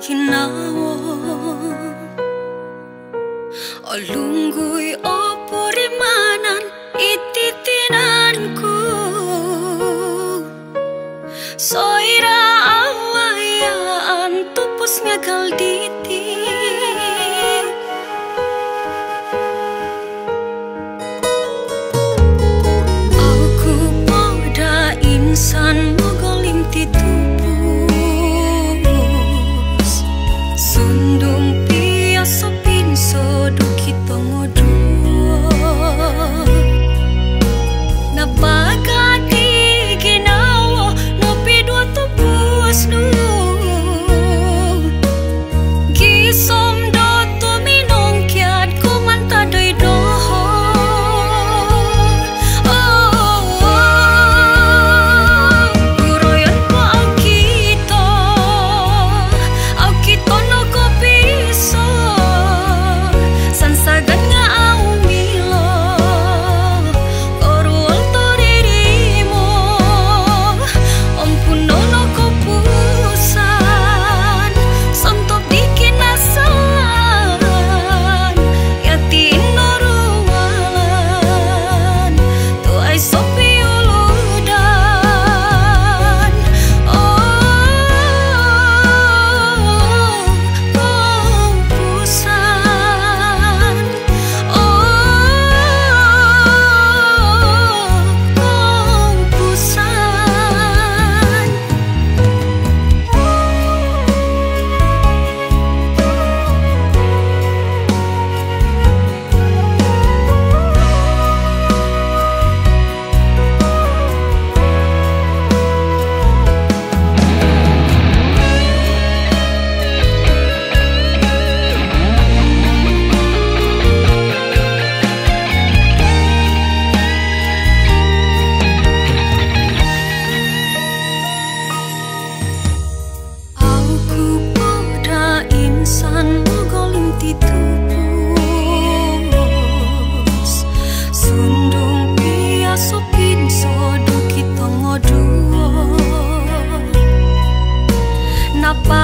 ginawa o lungguy o purimanan ititinanku soira awayaan tupus ngagal diti aku pada insan mogolim titupus sundung piasa pinso dukito ngodua napagati ginawa no pidwa tupus nu gisom do tuminong kiat kumanta doy doho guroyan po au kito no ko piso sansagan nga au milo koruol to dirimo ompuno no ko pusan sontop bikin asalan yatin no ruwalan tu ay sopi uludan pusan pusan aku pada insan mogolim titupus sundung piaso pinso dukito ngodua napa